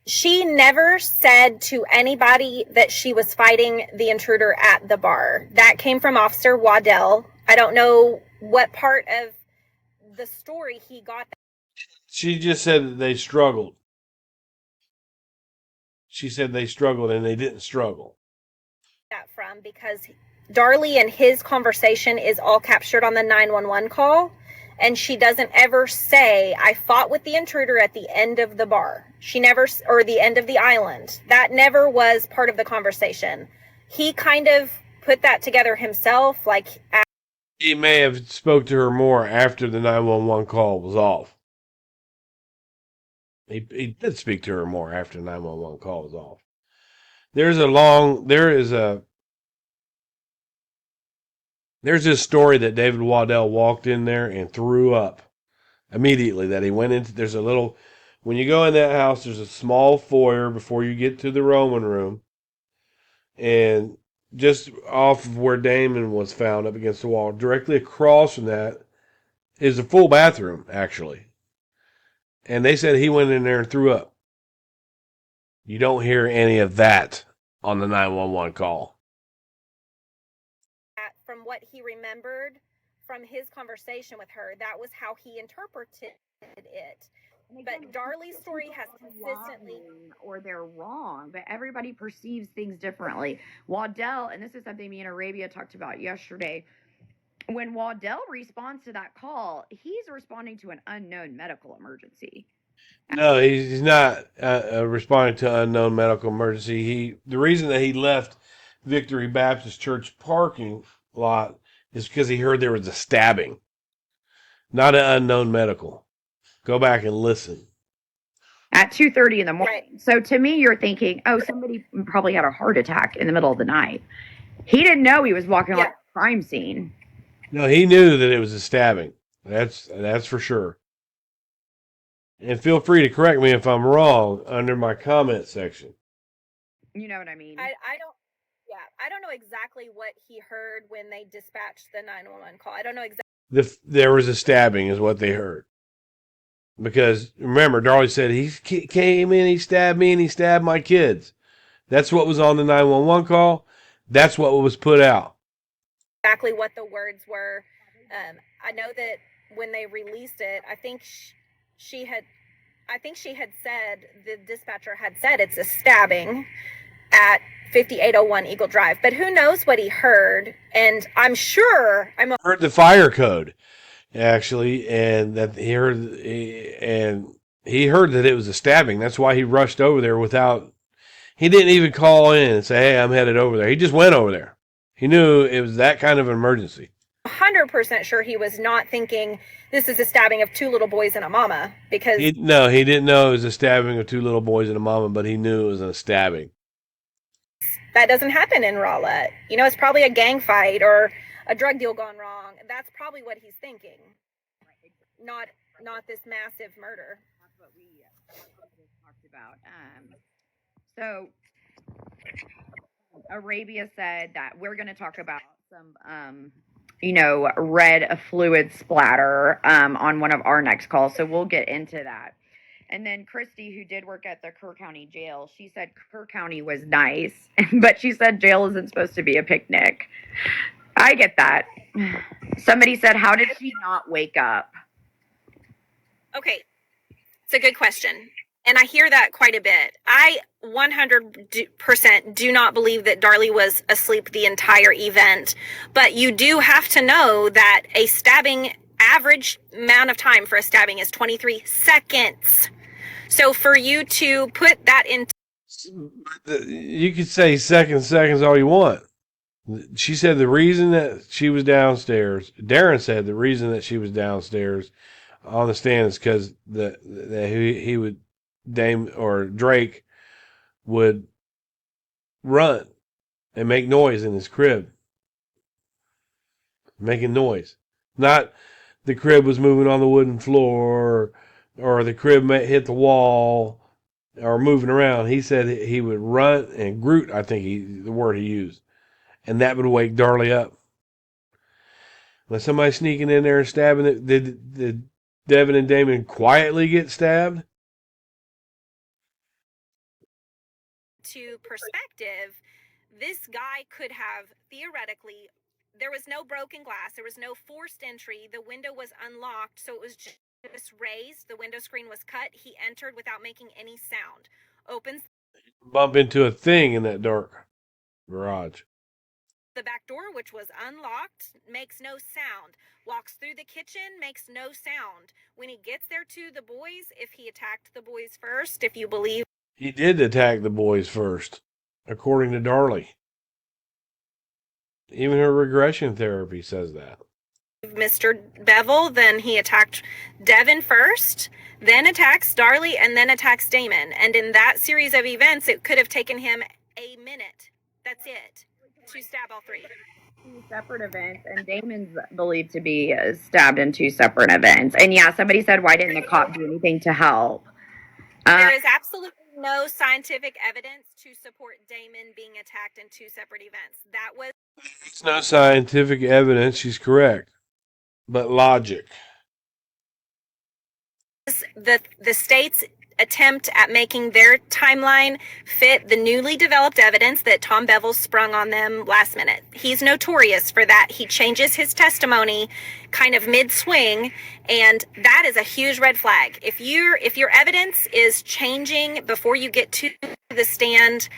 Speaker 3: she never said to anybody that she was fighting the intruder at the bar. That came from Officer Waddell. I don't know what part of the story he got that.
Speaker 1: She just said that they struggled. She said they struggled and they didn't struggle.
Speaker 3: That from because Darlie and his conversation is all captured on the 911 call. And she doesn't ever say, I fought with the intruder at the end of the bar. She never, or the end of the island. That never was part of the conversation. He kind of put that together himself.
Speaker 1: He may have spoke to her more after the 911 call was off. He did speak to her more after the 911 call was off. There's this story that David Waddell walked in there and threw up immediately. That he went into, when you go in that house, there's a small foyer before you get to the Roman room. And just off of where Damon was found up against the wall, directly across from that is a full bathroom, actually. And they said he went in there and threw up. You don't hear any of that on the 911 call.
Speaker 3: From what he remembered from his conversation with her, that was how he interpreted it. But Darlie's story has consistently,
Speaker 2: or they're wrong, but everybody perceives things differently. Waddell, and this is something me and Arabia talked about yesterday, when Waddell responds to that call, he's responding to an unknown medical emergency.
Speaker 1: No, he's not responding to an unknown medical emergency. The reason that he left Victory Baptist Church parking lot is because he heard there was a stabbing, not an unknown medical. Go back and listen.
Speaker 2: At 2:30 in the morning.
Speaker 3: Right.
Speaker 2: So to me, you're thinking, oh, somebody probably had a heart attack in the middle of the night. He didn't know he was walking on a crime scene. No,
Speaker 1: he knew that it was a stabbing. That's for sure. And feel free to correct me if I'm wrong under my comment section.
Speaker 2: You know what I mean?
Speaker 3: I don't know exactly what he heard when they dispatched the 911 call. I don't know exactly.
Speaker 1: There was a stabbing is what they heard. Because remember, Darlie said he came in, he stabbed me, and he stabbed my kids. That's what was on the 911 call. That's what was put out.
Speaker 3: Exactly what the words were. I know that when they released it, I think she had said, the dispatcher had said it's a stabbing at 5801 Eagle Drive. But who knows what he heard? And I'm sure
Speaker 1: heard the fire code, actually, and that he heard that it was a stabbing. That's why he rushed over there he didn't even call in and say, hey, I'm headed over there. He just went over there. He knew it was that kind of emergency.
Speaker 3: 100% sure he was not thinking this is a stabbing of two little boys and a mama, because
Speaker 1: he didn't know it was a stabbing of two little boys and a mama, but he knew it was a stabbing.
Speaker 3: That doesn't happen in Raleigh. It's probably a gang fight or a drug deal gone wrong. That's probably what he's thinking. Not this massive murder.
Speaker 2: That's what we talked about. So Arabia said that we're going to talk about some, red fluid splatter on one of our next calls. So we'll get into that. And then Christy, who did work at the Kerr County Jail, she said Kerr County was nice, but she said jail isn't supposed to be a picnic. I get that. Somebody said, how did she not wake up?
Speaker 3: Okay, it's a good question. And I hear that quite a bit. I 100% do not believe that Darlie was asleep the entire event. But you do have to know that a stabbing, average amount of time for a stabbing is 23 seconds. So for you to put that in...
Speaker 1: You could say seconds all you want. She said the reason that she was downstairs, Darren said the reason that she was downstairs on the stand is because he would... Drake would run and make noise in his crib. Making noise. Not the crib was moving on the wooden floor or the crib hit the wall or moving around. He said he would run and groot, I think the word he used. And that would wake Darlie up. Was somebody sneaking in there and stabbing it? Did Devin and Damon quietly get stabbed?
Speaker 3: To perspective, this guy could have theoretically, there was no broken glass, there was no forced entry, the window was unlocked, so it was just raised, the window screen was cut, he entered without making any sound, opens,
Speaker 1: bump into a thing in that dark garage,
Speaker 3: the back door, which was unlocked, makes no sound, walks through the kitchen, makes no sound. When he gets there to the boys, if he attacked the boys first, if you believe
Speaker 1: he did attack the boys first, according to Darlie. Even her regression therapy says that.
Speaker 3: Mr. Bevel, then he attacked Devin first, then attacks Darlie, and then attacks Damon. And in that series of events, it could have taken him a minute. That's it. To stab all three.
Speaker 2: Two separate events, and Damon's believed to be stabbed in two separate events. And yeah, somebody said, why didn't the cop do anything to help?
Speaker 3: There is absolutely no scientific evidence to support Damon being attacked in two separate events. That was...
Speaker 1: It's no scientific evidence, she's correct. But logic.
Speaker 3: The state's attempt at making their timeline fit the newly developed evidence that Tom Bevel sprung on them last minute. He's notorious for that. He changes his testimony kind of mid-swing, and that is a huge red flag. If your evidence is changing before you get to the stand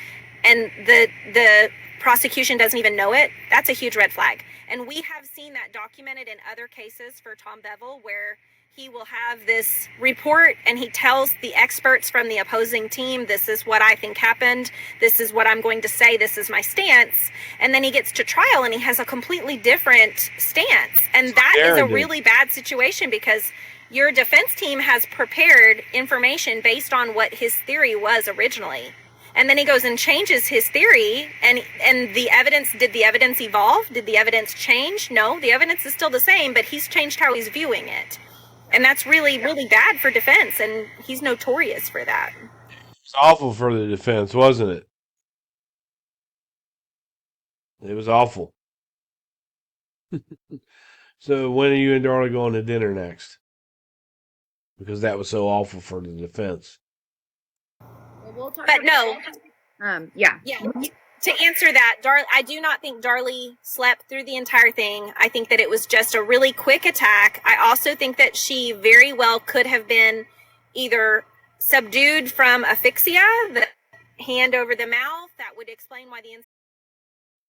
Speaker 3: and the prosecution doesn't even know it, that's a huge red flag. And we have seen that documented in other cases for Tom Bevel, where he will have this report and he tells the experts from the opposing team, this is what I think happened, this is what I'm going to say, this is my stance. And then he gets to trial and he has a completely different stance. And that is a really bad situation, because your defense team has prepared information based on what his theory was originally. And then he goes and changes his theory, and the evidence, did the evidence evolve? Did the evidence change? No, the evidence is still the same, but he's changed how he's viewing it. And that's really, really bad for defense, and he's notorious for that.
Speaker 1: It's awful for the defense, wasn't it? It was awful. So when are you and Darlie going to dinner next? Because that was so awful for the defense.
Speaker 2: We'll talk
Speaker 3: But no.
Speaker 2: Yeah.
Speaker 3: To answer that, I do not think Darlie slept through the entire thing. I think that it was just a really quick attack. I also think that she very well could have been either subdued from asphyxia, the hand over the mouth. That would explain why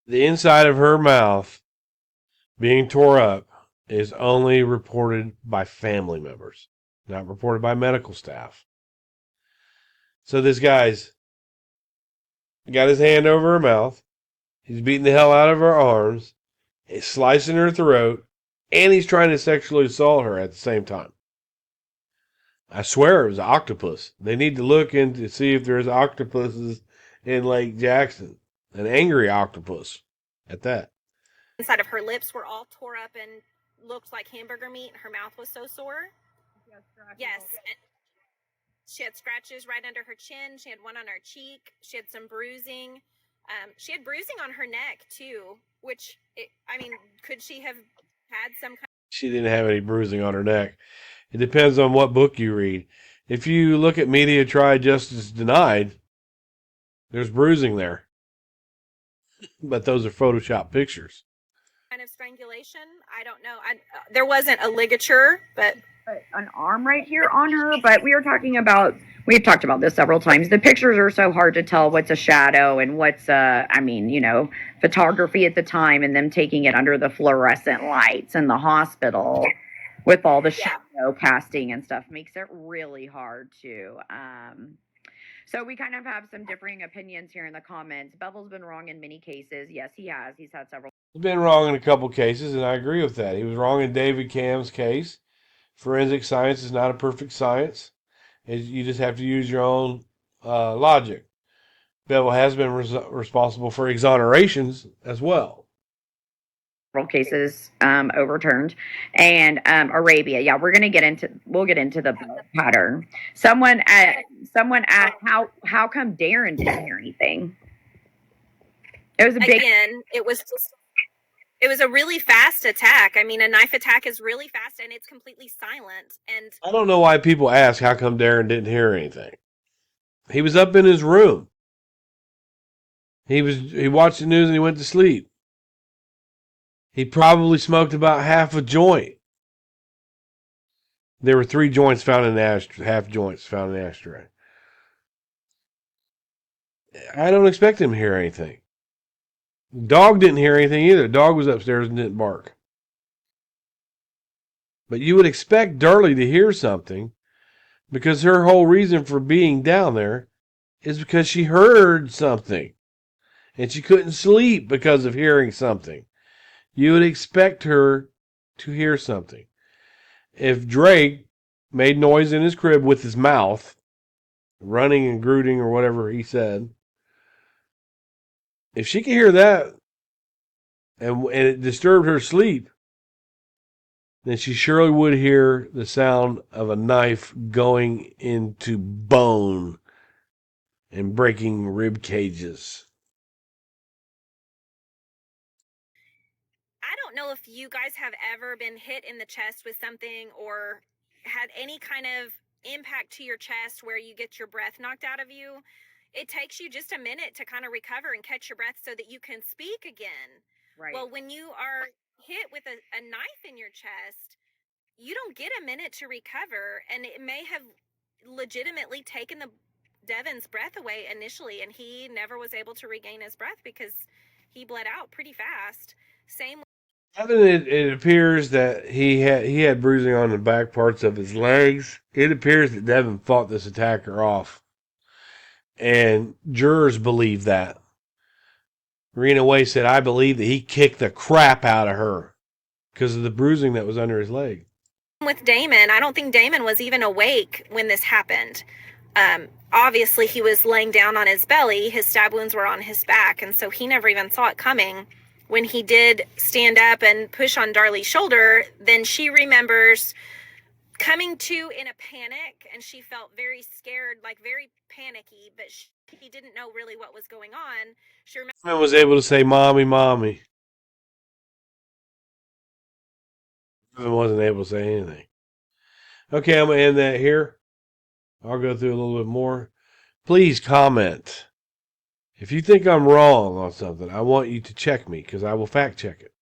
Speaker 1: the inside of her mouth being tore up is only reported by family members, not reported by medical staff. So this guy's got his hand over her mouth. He's beating the hell out of her arms. He's slicing her throat. And he's trying to sexually assault her at the same time. I swear it was an octopus. They need to look into to see if there's octopuses in Lake Jackson. An angry octopus at that.
Speaker 3: inside of her lips were all tore up and looked like hamburger meat. Her mouth was so sore. Yes. She had scratches right under her chin. She had one on her cheek. She had some bruising. She had bruising on her neck, too, which, could she have had some kind of...
Speaker 1: She didn't have any bruising on her neck. It depends on what book you read. If you look at Media Tried, Justice Denied, there's bruising there. But those are Photoshop pictures.
Speaker 3: kind of strangulation? I don't know. There wasn't a ligature, but...
Speaker 2: An arm right here on her, but we've talked about this several times. The pictures are so hard to tell what's a shadow and what's photography at the time, and them taking it under the fluorescent lights in the hospital with all the shadow casting and stuff makes it really hard to. So we kind of have some differing opinions here in the comments. Bevel's been wrong in many cases. Yes, he has. He's had several.
Speaker 1: He's been wrong in a couple cases, and I agree with that. He was wrong in David Cam's case. Forensic science is not a perfect science. You just have to use your own logic. Bevel has been responsible for exonerations as well.
Speaker 2: Several cases overturned, and Arabia. Yeah, we'll get into the pattern. Someone asked how come Darren didn't hear anything. It was
Speaker 3: It was a really fast attack. I mean, a knife attack is really fast, and it's completely silent. And
Speaker 1: I don't know why people ask how come Darren didn't hear anything. He was up in his room. He watched the news and he went to sleep. He probably smoked about half a joint. There were 3 joints found in the ashtray, half joints found in the ashtray. I don't expect him to hear anything. Dog didn't hear anything either. Dog was upstairs and didn't bark. But you would expect Darlie to hear something, because her whole reason for being down there is because she heard something. And she couldn't sleep because of hearing something. You would expect her to hear something. If Drake made noise in his crib with his mouth, running and grooting or whatever he said, if she could hear that and it disturbed her sleep, then she surely would hear the sound of a knife going into bone and breaking rib cages.
Speaker 3: I don't know if you guys have ever been hit in the chest with something or had any kind of impact to your chest where you get your breath knocked out of you. It takes you just a minute to kind of recover and catch your breath so that you can speak again.
Speaker 2: Right.
Speaker 3: Well, when you are hit with a knife in your chest, you don't get a minute to recover, and it may have legitimately taken Devin's breath away initially, and he never was able to regain his breath because he bled out pretty fast. Same.
Speaker 1: Devin, it appears that he had bruising on the back parts of his legs. It appears that Devin fought this attacker off, and jurors believe that. Rena Way said, "I believe that he kicked the crap out of her because of the bruising that was under his leg."
Speaker 3: With Damon, I don't think Damon was even awake when this happened. Obviously, he was laying down on his belly. His stab wounds were on his back, and so he never even saw it coming. When he did stand up and push on Darlie's shoulder, then she remembers coming to in a panic, and she felt very scared, like very panicky, but she didn't know really what was going on. She
Speaker 1: was able to say, "Mommy, mommy." I wasn't able to say anything. Okay, I'm going to end that here. I'll go through a little bit more. Please comment. If you think I'm wrong on something, I want you to check me because I will fact check it.